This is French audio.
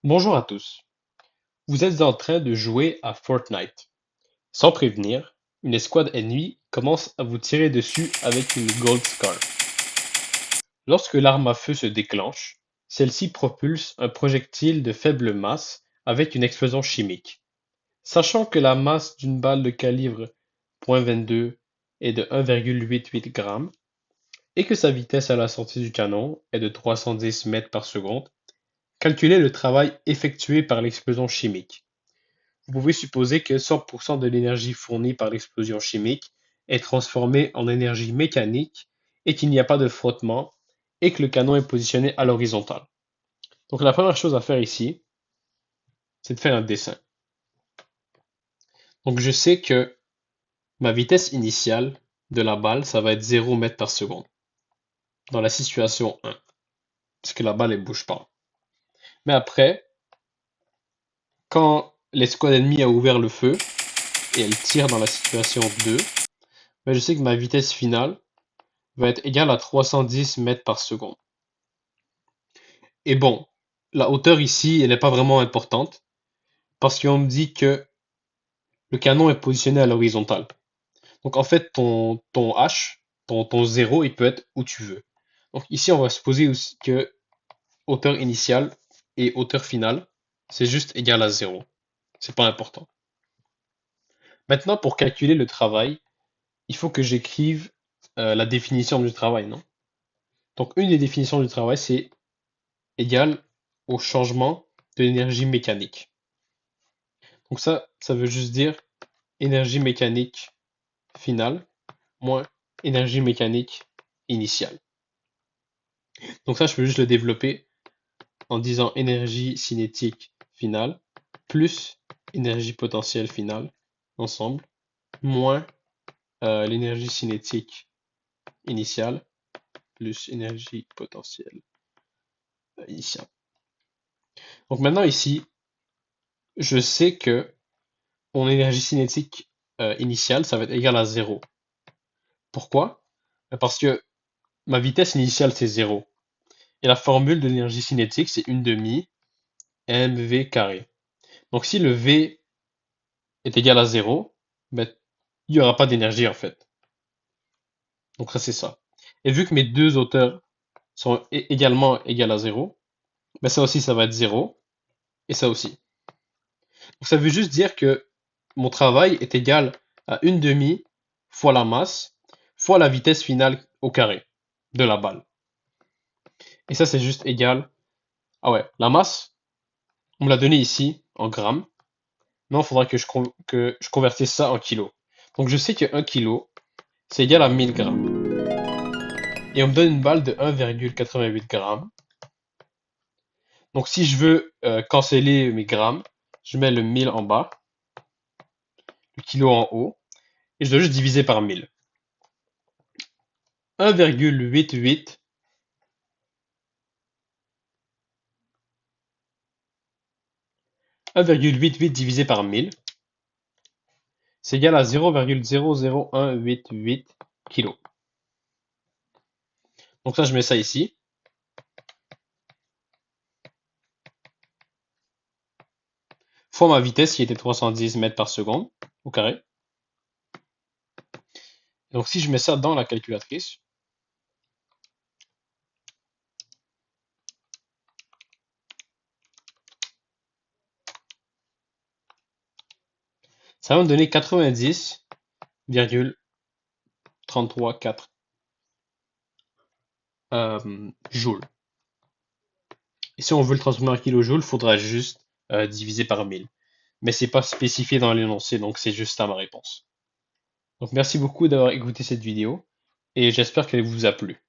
Bonjour à tous. Vous êtes en train de jouer à Fortnite. Sans prévenir, une escouade ennemie commence à vous tirer dessus avec une Gold Scar. Lorsque l'arme à feu se déclenche, celle-ci propulse un projectile de faible masse avec une explosion chimique. Sachant que la masse d'une balle de calibre .22 est de 1,88 g et que sa vitesse à la sortie du canon est de 310 mètres par seconde, calculez le travail effectué par l'explosion chimique. Vous pouvez supposer que 100% de l'énergie fournie par l'explosion chimique est transformée en énergie mécanique et qu'il n'y a pas de frottement et que le canon est positionné à l'horizontale. Donc la première chose à faire ici, c'est de faire un dessin. Donc je sais que ma vitesse initiale de la balle, ça va être 0 mètres par seconde dans la situation 1, parce que la balle ne bouge pas. Mais après, quand l'escouade ennemie a ouvert le feu et elle tire dans la situation 2, ben je sais que ma vitesse finale va être égale à 310 mètres par seconde. Et bon, la hauteur ici, elle n'est pas vraiment importante parce qu'on me dit que le canon est positionné à l'horizontale. Donc en fait, ton H, ton 0, il peut être où tu veux. Donc ici, on va supposer aussi que hauteur initiale et hauteur finale, c'est juste égal à 0. C'est pas important. Maintenant, pour calculer le travail, il faut que j'écrive la définition du travail, non? Donc une des définitions du travail, c'est égal au changement de l'énergie mécanique. Donc ça veut juste dire énergie mécanique finale moins énergie mécanique initiale. Donc ça, je peux juste le développer en disant énergie cinétique finale plus énergie potentielle finale ensemble moins l'énergie cinétique initiale plus énergie potentielle initiale. Donc maintenant ici, je sais que mon énergie cinétique initiale, ça va être égal à 0. Pourquoi? Parce que ma vitesse initiale, c'est 0. Et la formule de l'énergie cinétique, c'est 1/2 mv carré. Donc si le V est égal à 0, ben, il n'y aura pas d'énergie en fait. Donc ça, c'est ça. Et vu que mes deux hauteurs sont également égales à 0, ben ça aussi, ça va être 0. Et ça aussi. Donc ça veut juste dire que mon travail est égal à 1/2 fois la masse fois la vitesse finale au carré de la balle. Et ça, c'est juste égal. Ah ouais, la masse, on me l'a donné ici en grammes. Non, il faudra que je convertisse ça en kilos. Donc je sais que 1 kilo, c'est égal à 1000 grammes. Et on me donne une balle de 1,88 grammes. Donc si je veux canceller mes grammes, je mets le 1000 en bas, le kilo en haut, et je dois juste diviser par 1000. 1,88 1,88 divisé par 1000, c'est égal à 0,00188 kg. Donc ça, je mets ça ici. Fois ma vitesse qui était 310 mètres par seconde au carré. Donc si je mets ça dans la calculatrice, ça va me donner 90,334 joules. Et si on veut le transformer en kilojoule, il faudra juste diviser par 1000. Mais c'est pas spécifié dans l'énoncé, donc c'est juste ça ma réponse. Donc merci beaucoup d'avoir écouté cette vidéo et j'espère qu'elle vous a plu.